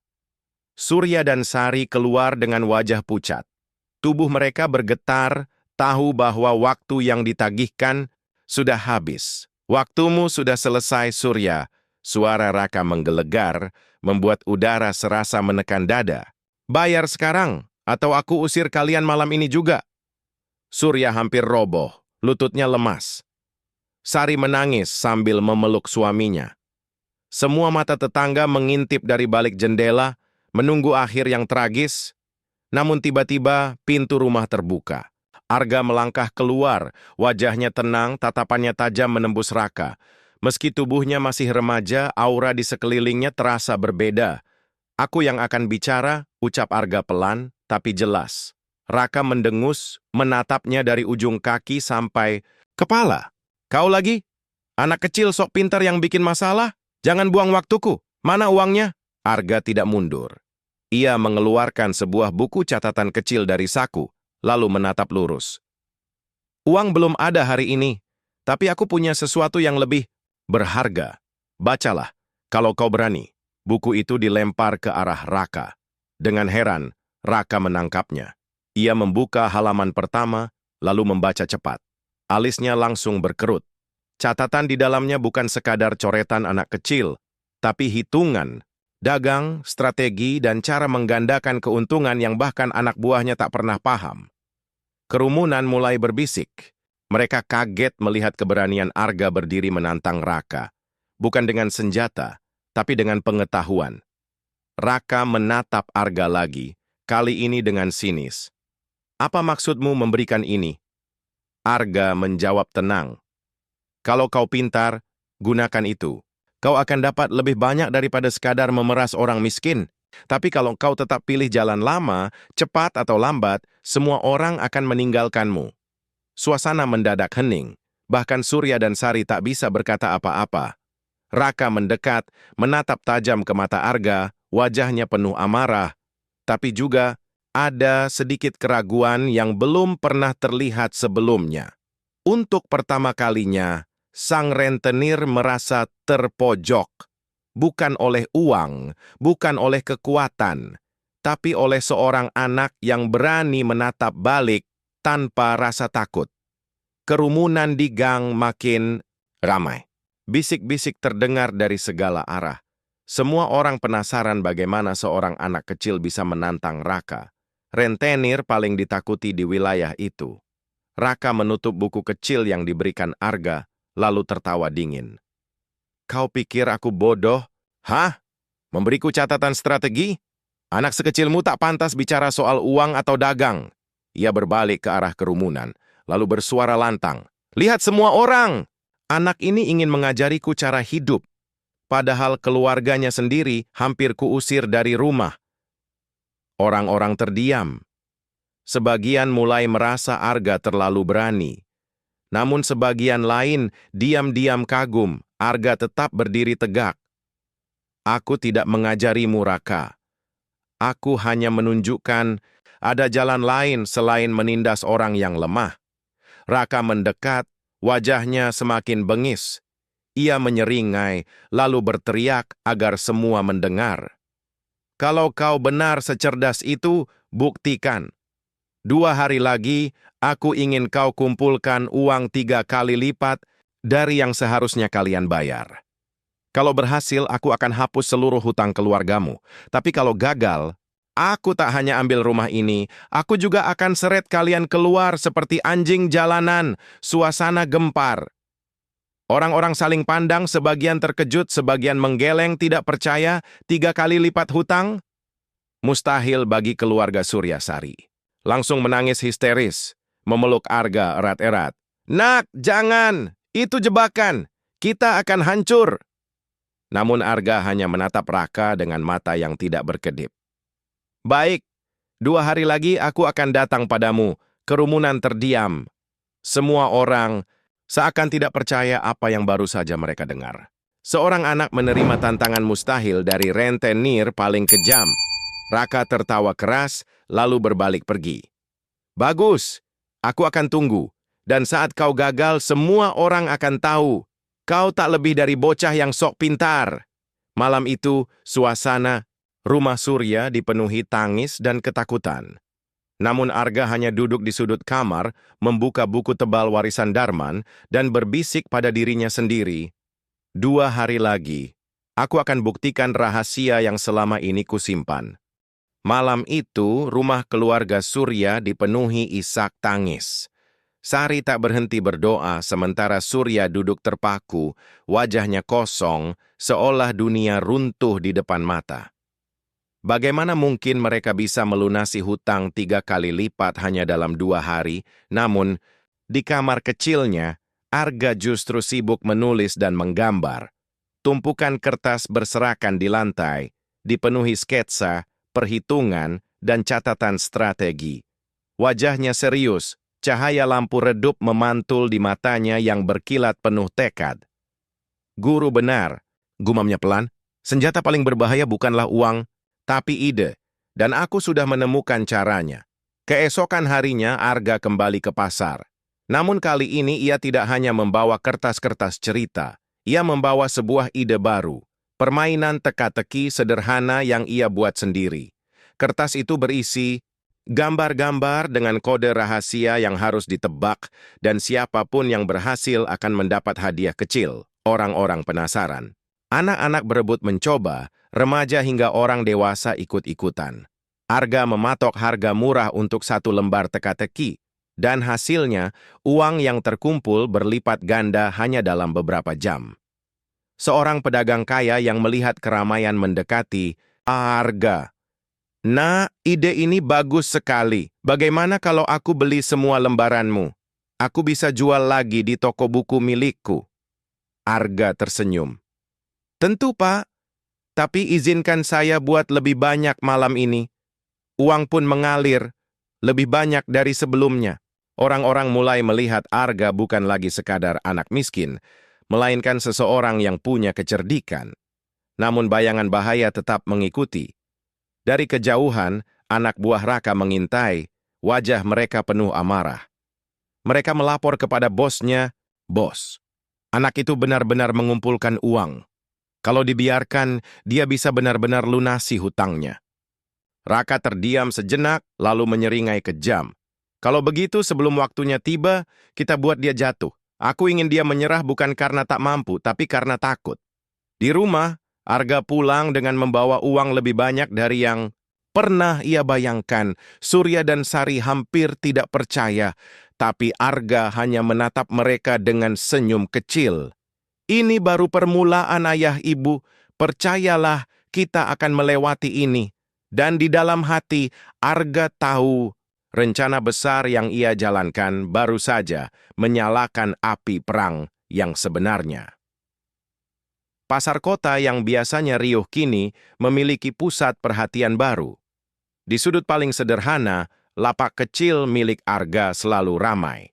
Surya dan Sari keluar dengan wajah pucat. Tubuh mereka bergetar, tahu bahwa waktu yang ditagihkan sudah habis. Waktumu sudah selesai, Surya. Suara Raka menggelegar, membuat udara serasa menekan dada. Bayar sekarang, atau aku usir kalian malam ini juga. Surya hampir roboh, lututnya lemas. Sari menangis sambil memeluk suaminya. Semua mata tetangga mengintip dari balik jendela, menunggu akhir yang tragis. Namun tiba-tiba pintu rumah terbuka. Arga melangkah keluar, wajahnya tenang, tatapannya tajam menembus Raka. Meski tubuhnya masih remaja, aura di sekelilingnya terasa berbeda. Aku yang akan bicara, ucap Arga pelan, tapi jelas. Raka mendengus, menatapnya dari ujung kaki sampai kepala. Kau lagi? Anak kecil sok pintar yang bikin masalah? Jangan buang waktuku. Mana uangnya? Arga tidak mundur. Ia mengeluarkan sebuah buku catatan kecil dari saku, lalu menatap lurus. Uang belum ada hari ini, tapi aku punya sesuatu yang lebih berharga. Bacalah, kalau kau berani. Buku itu dilempar ke arah Raka. Dengan heran, Raka menangkapnya. Ia membuka halaman pertama, lalu membaca cepat. Alisnya langsung berkerut. Catatan di dalamnya bukan sekadar coretan anak kecil, tapi hitungan, dagang, strategi, dan cara menggandakan keuntungan yang bahkan anak buahnya tak pernah paham. Kerumunan mulai berbisik. Mereka kaget melihat keberanian Arga berdiri menantang Raka. Bukan dengan senjata, tapi dengan pengetahuan. Raka menatap Arga lagi, kali ini dengan sinis. Apa maksudmu memberikan ini? Arga menjawab tenang. Kalau kau pintar, gunakan itu. Kau akan dapat lebih banyak daripada sekadar memeras orang miskin. Tapi kalau kau tetap pilih jalan lama, cepat atau lambat, semua orang akan meninggalkanmu. Suasana mendadak hening. Bahkan Surya dan Sari tak bisa berkata apa-apa. Raka mendekat, menatap tajam ke mata Arga, wajahnya penuh amarah. Tapi juga ada sedikit keraguan yang belum pernah terlihat sebelumnya. Untuk pertama kalinya, sang rentenir merasa terpojok, bukan oleh uang, bukan oleh kekuatan, tapi oleh seorang anak yang berani menatap balik tanpa rasa takut. Kerumunan di gang makin ramai. Bisik-bisik terdengar dari segala arah. Semua orang penasaran bagaimana seorang anak kecil bisa menantang Raka. Rentenir paling ditakuti di wilayah itu. Raka menutup buku kecil yang diberikan Arga, lalu tertawa dingin. Kau pikir aku bodoh? Hah? Memberiku catatan strategi? Anak sekecilmu tak pantas bicara soal uang atau dagang. Ia berbalik ke arah kerumunan, lalu bersuara lantang. Lihat semua orang! Anak ini ingin mengajariku cara hidup. Padahal keluarganya sendiri hampir kuusir dari rumah. Orang-orang terdiam. Sebagian mulai merasa Arga terlalu berani. Namun sebagian lain diam-diam kagum, Arga tetap berdiri tegak. Aku tidak mengajarimu, Raka. Aku hanya menunjukkan ada jalan lain selain menindas orang yang lemah. Raka mendekat, wajahnya semakin bengis. Ia menyeringai, lalu berteriak agar semua mendengar. Kalau kau benar secerdas itu, buktikan. 2 hari lagi, aku ingin kau kumpulkan uang 3 kali lipat dari yang seharusnya kalian bayar. Kalau berhasil, aku akan hapus seluruh hutang keluargamu. Tapi kalau gagal, aku tak hanya ambil rumah ini, aku juga akan seret kalian keluar seperti anjing jalanan, suasana gempar. Orang-orang saling pandang, sebagian terkejut, sebagian menggeleng, tidak percaya, 3 kali lipat hutang? Mustahil bagi keluarga Surya Sari. Langsung menangis histeris, memeluk Arga erat-erat. Nak, jangan! Itu jebakan! Kita akan hancur! Namun Arga hanya menatap Raka dengan mata yang tidak berkedip. Baik, 2 hari lagi aku akan datang padamu. Kerumunan terdiam. Semua orang seakan tidak percaya apa yang baru saja mereka dengar. Seorang anak menerima tantangan mustahil dari rentenir paling kejam. Raka tertawa keras, lalu berbalik pergi. Bagus, aku akan tunggu. Dan saat kau gagal, semua orang akan tahu Kau tak lebih dari bocah yang sok pintar. Malam itu, suasana rumah Surya dipenuhi tangis dan ketakutan. Namun Arga hanya duduk di sudut kamar, membuka buku tebal warisan Darman, dan berbisik pada dirinya sendiri. 2 hari lagi, aku akan buktikan rahasia yang selama ini kusimpan. Malam itu, rumah keluarga Surya dipenuhi isak tangis. Sari tak berhenti berdoa sementara Surya duduk terpaku, wajahnya kosong, seolah dunia runtuh di depan mata. Bagaimana mungkin mereka bisa melunasi hutang 3 kali lipat hanya dalam 2 hari? Namun, di kamar kecilnya, Arga justru sibuk menulis dan menggambar. Tumpukan kertas berserakan di lantai, dipenuhi sketsa, perhitungan, dan catatan strategi. Wajahnya serius, cahaya lampu redup memantul di matanya yang berkilat penuh tekad. Guru benar, gumamnya pelan, senjata paling berbahaya bukanlah uang, tapi ide, dan aku sudah menemukan caranya. Keesokan harinya Arga kembali ke pasar. Namun kali ini ia tidak hanya membawa kertas-kertas cerita, ia membawa sebuah ide baru, permainan teka-teki sederhana yang ia buat sendiri. Kertas itu berisi gambar-gambar dengan kode rahasia yang harus ditebak, dan siapapun yang berhasil akan mendapat hadiah kecil. Orang-orang penasaran. Anak-anak berebut mencoba, remaja hingga orang dewasa ikut-ikutan. Arga mematok harga murah untuk 1 lembar teka-teki, dan hasilnya uang yang terkumpul berlipat ganda hanya dalam beberapa jam. Seorang pedagang kaya yang melihat keramaian mendekati, Arga, "Nah, ide ini bagus sekali. Bagaimana kalau aku beli semua lembaranmu? Aku bisa jual lagi di toko buku milikku." Arga tersenyum. "Tentu, Pak. Tapi izinkan saya buat lebih banyak malam ini." Uang pun mengalir, lebih banyak dari sebelumnya. Orang-orang mulai melihat Arga bukan lagi sekadar anak miskin, melainkan seseorang yang punya kecerdikan. Namun bayangan bahaya tetap mengikuti. Dari kejauhan, anak buah Raka mengintai, wajah mereka penuh amarah. Mereka melapor kepada bosnya, "Bos, anak itu benar-benar mengumpulkan uang. Kalau dibiarkan, dia bisa benar-benar lunasi hutangnya." Raka terdiam sejenak, lalu menyeringai kejam. "Kalau begitu, sebelum waktunya tiba, kita buat dia jatuh. Aku ingin dia menyerah bukan karena tak mampu, tapi karena takut." Di rumah, Arga pulang dengan membawa uang lebih banyak dari yang pernah ia bayangkan. Surya dan Sari hampir tidak percaya, tapi Arga hanya menatap mereka dengan senyum kecil. "Ini baru permulaan, ayah ibu. Percayalah, kita akan melewati ini." Dan di dalam hati, Arga tahu rencana besar yang ia jalankan baru saja menyalakan api perang yang sebenarnya. Pasar kota yang biasanya riuh kini memiliki pusat perhatian baru. Di sudut paling sederhana, lapak kecil milik Arga selalu ramai.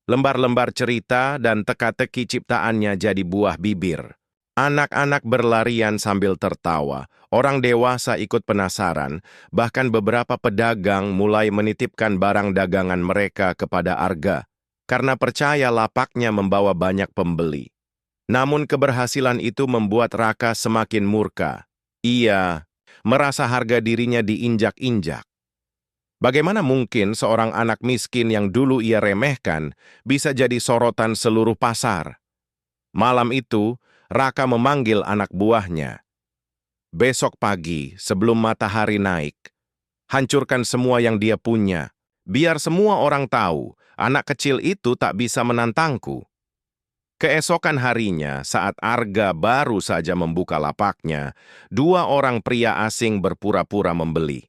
Lembar-lembar cerita dan teka-teki ciptaannya jadi buah bibir. Anak-anak berlarian sambil tertawa, orang dewasa ikut penasaran, bahkan beberapa pedagang mulai menitipkan barang dagangan mereka kepada Arga, karena percaya lapaknya membawa banyak pembeli. Namun keberhasilan itu membuat Raka semakin murka. Ia merasa harga dirinya diinjak-injak. Bagaimana mungkin seorang anak miskin yang dulu ia remehkan bisa jadi sorotan seluruh pasar? Malam itu, Raka memanggil anak buahnya. "Besok pagi, sebelum matahari naik, hancurkan semua yang dia punya. Biar semua orang tahu, anak kecil itu tak bisa menantangku." Keesokan harinya, saat Arga baru saja membuka lapaknya, 2 orang pria asing berpura-pura membeli.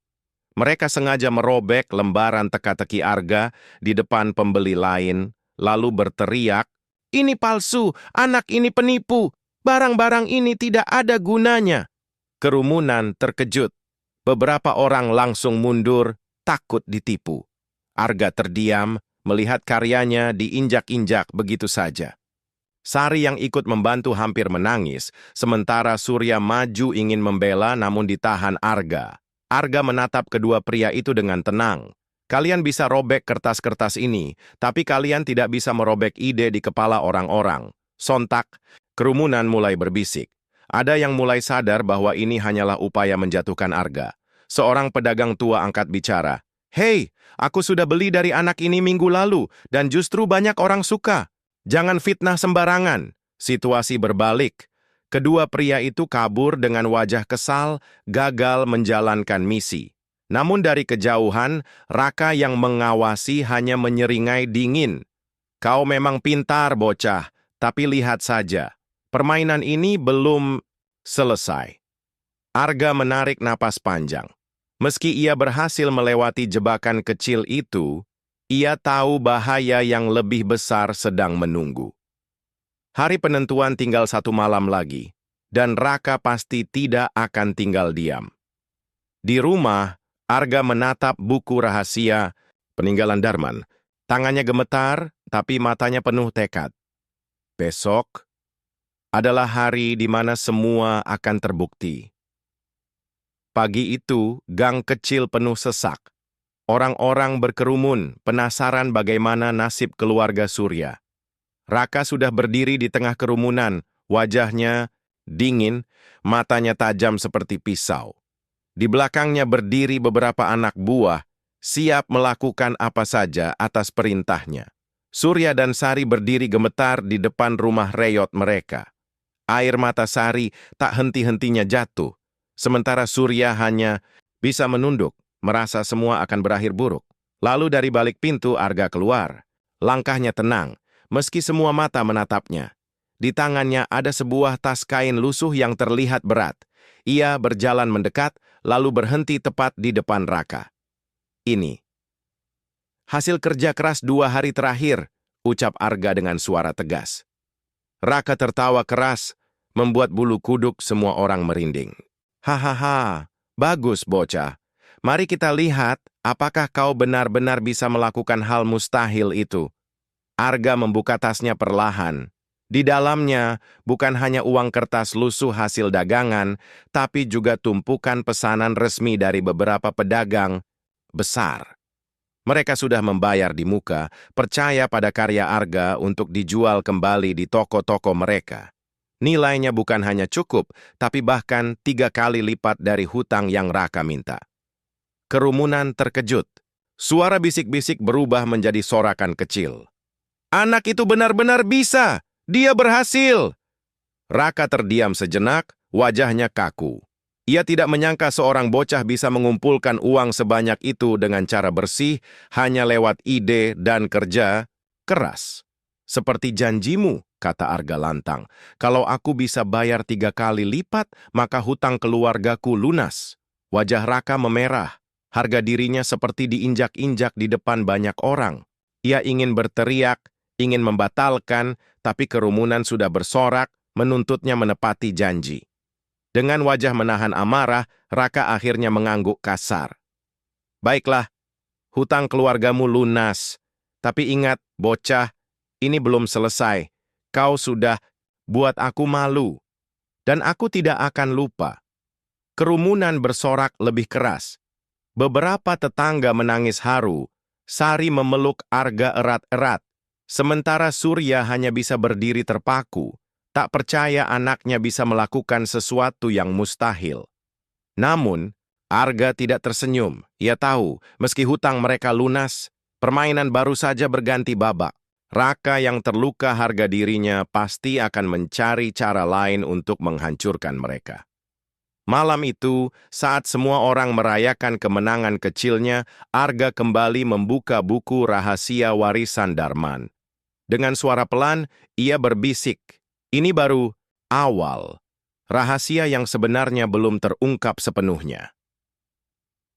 Mereka sengaja merobek lembaran teka-teki Arga di depan pembeli lain, lalu berteriak, "Ini palsu, anak ini penipu. Barang-barang ini tidak ada gunanya." Kerumunan terkejut. Beberapa orang langsung mundur, takut ditipu. Arga terdiam, melihat karyanya diinjak-injak begitu saja. Sari yang ikut membantu hampir menangis, sementara Surya maju ingin membela namun ditahan Arga. Arga menatap kedua pria itu dengan tenang. "Kalian bisa robek kertas-kertas ini, tapi kalian tidak bisa merobek ide di kepala orang-orang. Sontak, kerumunan mulai berbisik. Ada yang mulai sadar bahwa ini hanyalah upaya menjatuhkan Arga. Seorang pedagang tua angkat bicara. "Hei, aku sudah beli dari anak ini minggu lalu, dan justru banyak orang suka. Jangan fitnah sembarangan." Situasi berbalik. Kedua pria itu kabur dengan wajah kesal, gagal menjalankan misi. Namun dari kejauhan, Raka yang mengawasi hanya menyeringai dingin. "Kau memang pintar, bocah, tapi lihat saja. Permainan ini belum selesai." Arga menarik napas panjang. Meski ia berhasil melewati jebakan kecil itu, ia tahu bahaya yang lebih besar sedang menunggu. Hari penentuan tinggal 1 malam lagi, dan Raka pasti tidak akan tinggal diam. Di rumah, Arga menatap buku rahasia peninggalan Darman. Tangannya gemetar, tapi matanya penuh tekad. Besok adalah hari di mana semua akan terbukti. Pagi itu, gang kecil penuh sesak. Orang-orang berkerumun, penasaran bagaimana nasib keluarga Surya. Raka sudah berdiri di tengah kerumunan, wajahnya dingin, matanya tajam seperti pisau. Di belakangnya berdiri beberapa anak buah, siap melakukan apa saja atas perintahnya. Surya dan Sari berdiri gemetar di depan rumah reyot mereka. Air mata Sari tak henti-hentinya jatuh, sementara Surya hanya bisa menunduk, merasa semua akan berakhir buruk. Lalu dari balik pintu Arga keluar. Langkahnya tenang, meski semua mata menatapnya. Di tangannya ada sebuah tas kain lusuh yang terlihat berat. Ia berjalan mendekat, lalu berhenti tepat di depan Raka. "Ini hasil kerja keras 2 hari terakhir," ucap Arga dengan suara tegas. Raka tertawa keras, membuat bulu kuduk semua orang merinding. "Hahaha, bagus bocah. Mari kita lihat apakah kau benar-benar bisa melakukan hal mustahil itu." Arga membuka tasnya perlahan. Di dalamnya bukan hanya uang kertas lusuh hasil dagangan, tapi juga tumpukan pesanan resmi dari beberapa pedagang besar. Mereka sudah membayar di muka, percaya pada karya Arga untuk dijual kembali di toko-toko mereka. Nilainya bukan hanya cukup, tapi bahkan 3 kali lipat dari hutang yang Raka minta. Kerumunan terkejut. Suara bisik-bisik berubah menjadi sorakan kecil. "Anak itu benar-benar bisa! Dia berhasil!" Raka terdiam sejenak, wajahnya kaku. Ia tidak menyangka seorang bocah bisa mengumpulkan uang sebanyak itu dengan cara bersih, hanya lewat ide dan kerja keras. "Seperti janjimu," kata Arga lantang. "Kalau aku bisa bayar 3 kali lipat, maka hutang keluargaku lunas." Wajah Raka memerah. Harga dirinya seperti diinjak-injak di depan banyak orang. Ia ingin berteriak, ingin membatalkan, tapi kerumunan sudah bersorak, menuntutnya menepati janji. Dengan wajah menahan amarah, Raka akhirnya mengangguk kasar. "Baiklah, hutang keluargamu lunas. Tapi ingat, bocah, ini belum selesai. Kau sudah buat aku malu. Dan aku tidak akan lupa." Kerumunan bersorak lebih keras. Beberapa tetangga menangis haru. Sari memeluk Arga erat-erat. Sementara Surya hanya bisa berdiri terpaku, tak percaya anaknya bisa melakukan sesuatu yang mustahil. Namun, Arga tidak tersenyum. Ia tahu, meski hutang mereka lunas, permainan baru saja berganti babak. Raka yang terluka harga dirinya pasti akan mencari cara lain untuk menghancurkan mereka. Malam itu, saat semua orang merayakan kemenangan kecilnya, Arga kembali membuka buku rahasia warisan Darman. Dengan suara pelan, ia berbisik, "Ini baru awal. Rahasia yang sebenarnya belum terungkap sepenuhnya."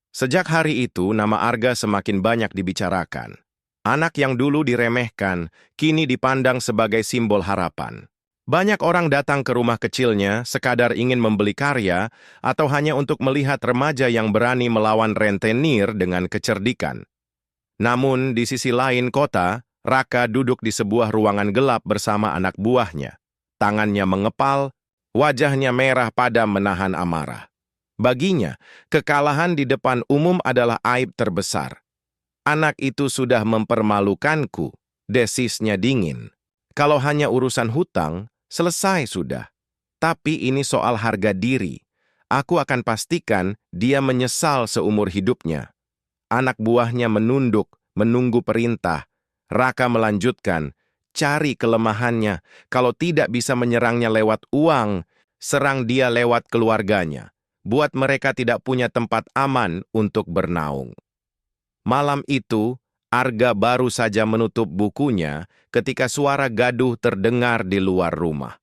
Sejak hari itu, nama Arga semakin banyak dibicarakan. Anak yang dulu diremehkan, kini dipandang sebagai simbol harapan. Banyak orang datang ke rumah kecilnya sekadar ingin membeli karya atau hanya untuk melihat remaja yang berani melawan rentenir dengan kecerdikan. Namun, di sisi lain kota, Raka duduk di sebuah ruangan gelap bersama anak buahnya. Tangannya mengepal, wajahnya merah padam menahan amarah. Baginya, kekalahan di depan umum adalah aib terbesar. "Anak itu sudah mempermalukanku," desisnya dingin. Kalau hanya urusan hutang, selesai sudah. Tapi ini soal harga diri. Aku akan pastikan dia menyesal seumur hidupnya. Anak buahnya menunduk, menunggu perintah. Raka melanjutkan, cari kelemahannya. Kalau tidak bisa menyerangnya lewat uang, serang dia lewat keluarganya. Buat mereka tidak punya tempat aman untuk bernaung. Malam itu, Arga baru saja menutup bukunya ketika suara gaduh terdengar di luar rumah.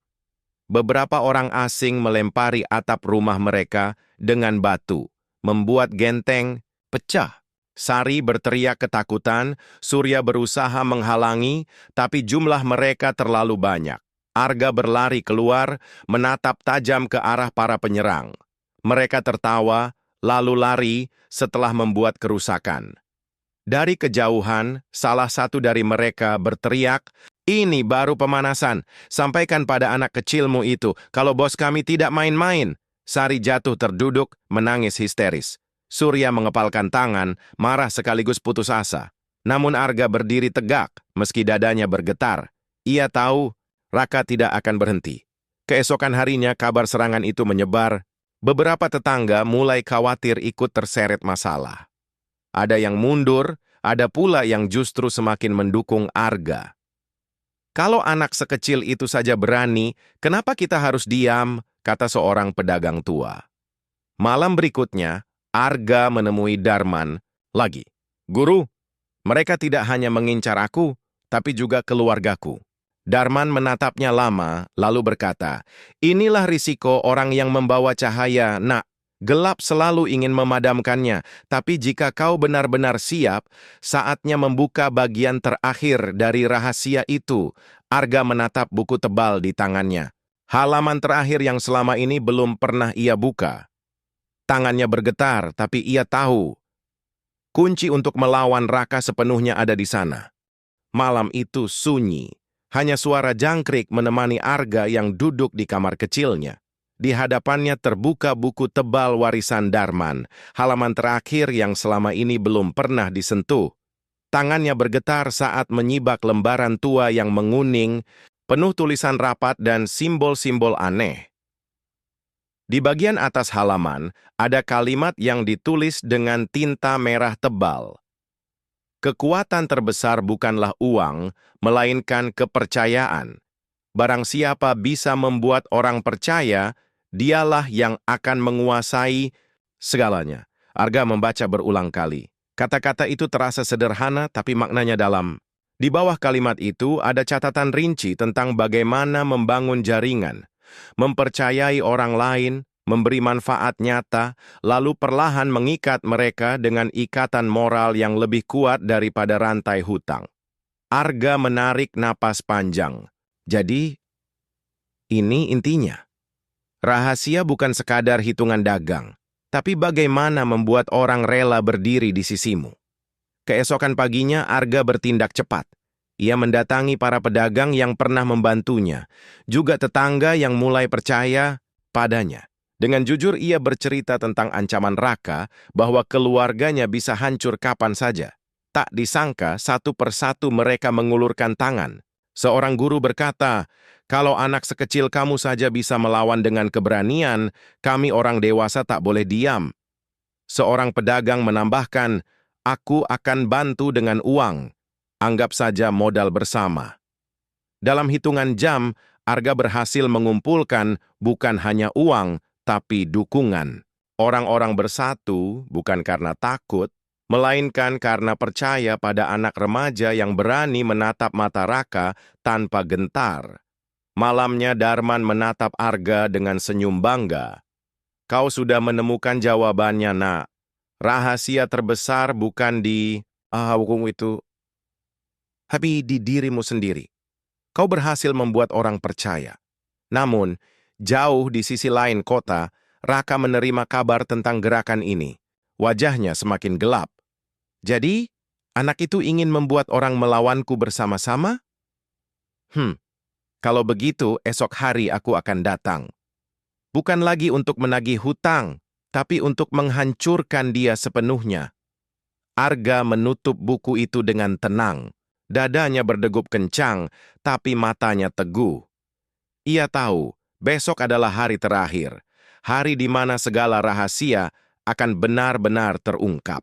Beberapa orang asing melempari atap rumah mereka dengan batu, membuat genteng pecah. Sari berteriak ketakutan, Surya berusaha menghalangi, tapi jumlah mereka terlalu banyak. Arga berlari keluar, menatap tajam ke arah para penyerang. Mereka tertawa, lalu lari setelah membuat kerusakan. Dari kejauhan, salah satu dari mereka berteriak, "Ini baru pemanasan. Sampaikan pada anak kecilmu itu, kalau bos kami tidak main-main." Sari jatuh terduduk, menangis histeris. Surya mengepalkan tangan, marah sekaligus putus asa. Namun Arga berdiri tegak, meski dadanya bergetar. Ia tahu, Raka tidak akan berhenti. Keesokan harinya kabar serangan itu menyebar. Beberapa tetangga mulai khawatir ikut terseret masalah. Ada yang mundur, ada pula yang justru semakin mendukung Arga. "Kalau anak sekecil itu saja berani, kenapa kita harus diam?" kata seorang pedagang tua. Malam berikutnya, Arga menemui Darman lagi. "Guru, mereka tidak hanya mengincar aku, tapi juga keluargaku." Darman menatapnya lama, lalu berkata, "Inilah risiko orang yang membawa cahaya, nak. Gelap selalu ingin memadamkannya, tapi jika kau benar-benar siap, saatnya membuka bagian terakhir dari rahasia itu." Arga menatap buku tebal di tangannya. Halaman terakhir yang selama ini belum pernah ia buka. Tangannya bergetar, tapi ia tahu. Kunci untuk melawan Raka sepenuhnya ada di sana. Malam itu sunyi. Hanya suara jangkrik menemani Arga yang duduk di kamar kecilnya. Di hadapannya terbuka buku tebal warisan Darman, halaman terakhir yang selama ini belum pernah disentuh. Tangannya bergetar saat menyibak lembaran tua yang menguning, penuh tulisan rapat dan simbol-simbol aneh. Di bagian atas halaman, ada kalimat yang ditulis dengan tinta merah tebal. "Kekuatan terbesar bukanlah uang, melainkan kepercayaan. Barang siapa bisa membuat orang percaya, dialah yang akan menguasai segalanya." Arga membaca berulang kali. Kata-kata itu terasa sederhana tapi maknanya dalam. Di bawah kalimat itu ada catatan rinci tentang bagaimana membangun jaringan, mempercayai orang lain, memberi manfaat nyata, lalu perlahan mengikat mereka dengan ikatan moral yang lebih kuat daripada rantai hutang. Arga menarik napas panjang. Jadi, ini intinya. Rahasia bukan sekadar hitungan dagang, tapi bagaimana membuat orang rela berdiri di sisimu. Keesokan paginya, Arga bertindak cepat. Ia mendatangi para pedagang yang pernah membantunya, juga tetangga yang mulai percaya padanya. Dengan jujur ia bercerita tentang ancaman Raka bahwa keluarganya bisa hancur kapan saja. Tak disangka satu persatu mereka mengulurkan tangan. Seorang guru berkata, "Kalau anak sekecil kamu saja bisa melawan dengan keberanian, kami orang dewasa tak boleh diam." Seorang pedagang menambahkan, "Aku akan bantu dengan uang. Anggap saja modal bersama." Dalam hitungan jam, Arga berhasil mengumpulkan bukan hanya uang, tapi dukungan. Orang-orang bersatu bukan karena takut, melainkan karena percaya pada anak remaja yang berani menatap mata Raka tanpa gentar. Malamnya Darman menatap Arga dengan senyum bangga. "Kau sudah menemukan jawabannya, nak. Rahasia terbesar bukan di hukum itu, tapi di dirimu sendiri. Kau berhasil membuat orang percaya." Namun, jauh di sisi lain kota, Raka menerima kabar tentang gerakan ini. Wajahnya semakin gelap. "Jadi, anak itu ingin membuat orang melawanku bersama-sama? Kalau begitu, esok hari aku akan datang. Bukan lagi untuk menagih hutang, tapi untuk menghancurkan dia sepenuhnya." Arga menutup buku itu dengan tenang. Dadanya berdegup kencang, tapi matanya teguh. Ia tahu, besok adalah hari terakhir, hari di mana segala rahasia akan benar-benar terungkap.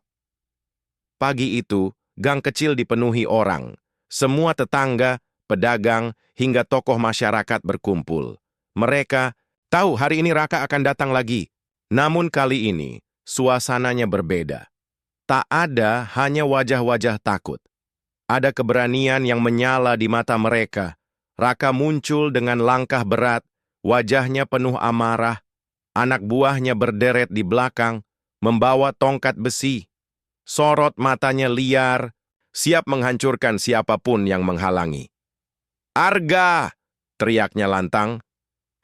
Pagi itu, gang kecil dipenuhi orang. Semua tetangga, pedagang, hingga tokoh masyarakat berkumpul. Mereka tahu hari ini Raka akan datang lagi. Namun kali ini, suasananya berbeda. Tak ada hanya wajah-wajah takut. Ada keberanian yang menyala di mata mereka. Raka muncul dengan langkah berat, wajahnya penuh amarah. Anak buahnya berderet di belakang, membawa tongkat besi. Sorot matanya liar, siap menghancurkan siapapun yang menghalangi. "Arga!" teriaknya lantang.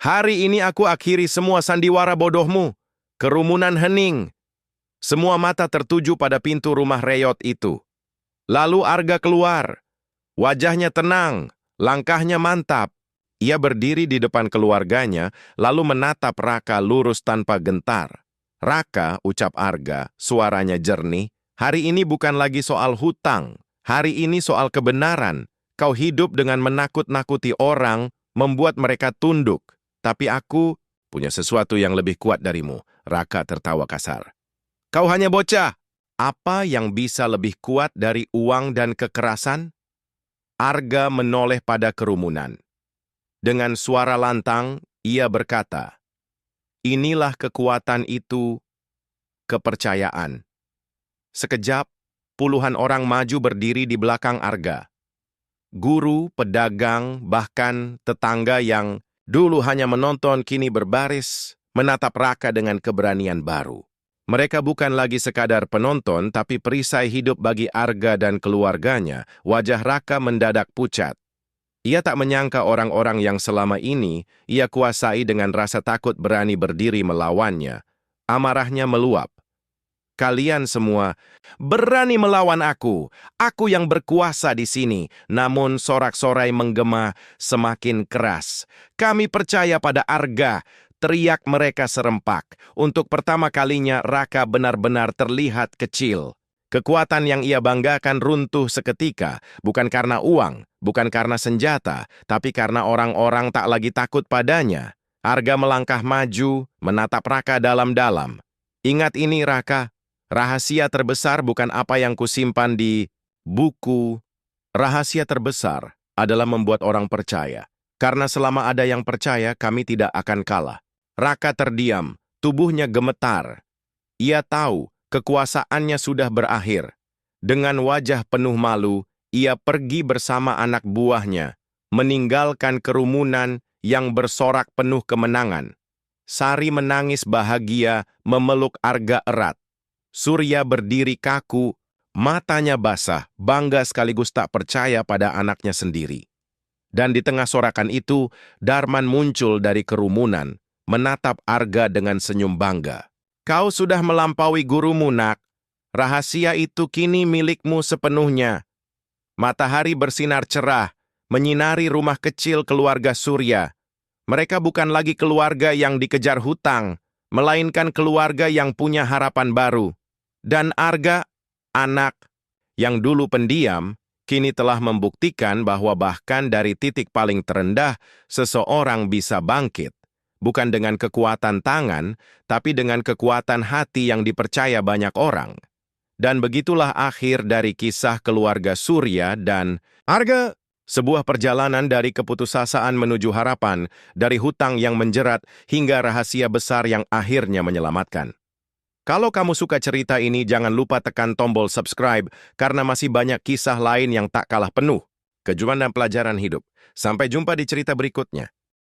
"Hari ini aku akhiri semua sandiwara bodohmu. Kerumunan hening." Semua mata tertuju pada pintu rumah reyot itu. Lalu Arga keluar. Wajahnya tenang, langkahnya mantap. Ia berdiri di depan keluarganya, lalu menatap Raka lurus tanpa gentar. "Raka," ucap Arga, suaranya jernih, "hari ini bukan lagi soal hutang. Hari ini soal kebenaran. Kau hidup dengan menakut-nakuti orang, membuat mereka tunduk. Tapi aku punya sesuatu yang lebih kuat darimu." Raka tertawa kasar. "Kau hanya bocah. Apa yang bisa lebih kuat dari uang dan kekerasan?" Arga menoleh pada kerumunan. Dengan suara lantang, ia berkata, "Inilah kekuatan itu, kepercayaan." Sekejap, puluhan orang maju berdiri di belakang Arga. Guru, pedagang, bahkan tetangga yang dulu hanya menonton kini berbaris, menatap Raka dengan keberanian baru. Mereka bukan lagi sekadar penonton, tapi perisai hidup bagi Arga dan keluarganya. Wajah Raka mendadak pucat. Ia tak menyangka orang-orang yang selama ini ia kuasai dengan rasa takut berani berdiri melawannya. Amarahnya meluap. "Kalian semua berani melawan aku. Aku yang berkuasa di sini." Namun sorak-sorai menggema semakin keras. "Kami percaya pada Arga," teriak mereka serempak. Untuk pertama kalinya Raka benar-benar terlihat kecil. Kekuatan yang ia banggakan runtuh seketika, bukan karena uang, bukan karena senjata, tapi karena orang-orang tak lagi takut padanya. Arga melangkah maju, menatap Raka dalam-dalam. "Ingat ini, Raka, rahasia terbesar bukan apa yang kusimpan di buku. Rahasia terbesar adalah membuat orang percaya. Karena selama ada yang percaya, kami tidak akan kalah." Raka terdiam, tubuhnya gemetar. Ia tahu kekuasaannya sudah berakhir. Dengan wajah penuh malu, ia pergi bersama anak buahnya, meninggalkan kerumunan yang bersorak penuh kemenangan. Sari menangis bahagia, memeluk Arga erat. Surya berdiri kaku, matanya basah, bangga sekaligus tak percaya pada anaknya sendiri. Dan di tengah sorakan itu, Darman muncul dari kerumunan, menatap Arga dengan senyum bangga. "Kau sudah melampaui gurumu, nak. Rahasia itu kini milikmu sepenuhnya." Matahari bersinar cerah, menyinari rumah kecil keluarga Surya. Mereka bukan lagi keluarga yang dikejar hutang, melainkan keluarga yang punya harapan baru. Dan Arga, anak yang dulu pendiam, kini telah membuktikan bahwa bahkan dari titik paling terendah, seseorang bisa bangkit. Bukan dengan kekuatan tangan, tapi dengan kekuatan hati yang dipercaya banyak orang. Dan begitulah akhir dari kisah keluarga Surya dan Arga. Sebuah perjalanan dari keputusasaan menuju harapan, dari hutang yang menjerat hingga rahasia besar yang akhirnya menyelamatkan. Kalau kamu suka cerita ini, jangan lupa tekan tombol subscribe, karena masih banyak kisah lain yang tak kalah penuh kejuan dan pelajaran hidup. Sampai jumpa di cerita berikutnya.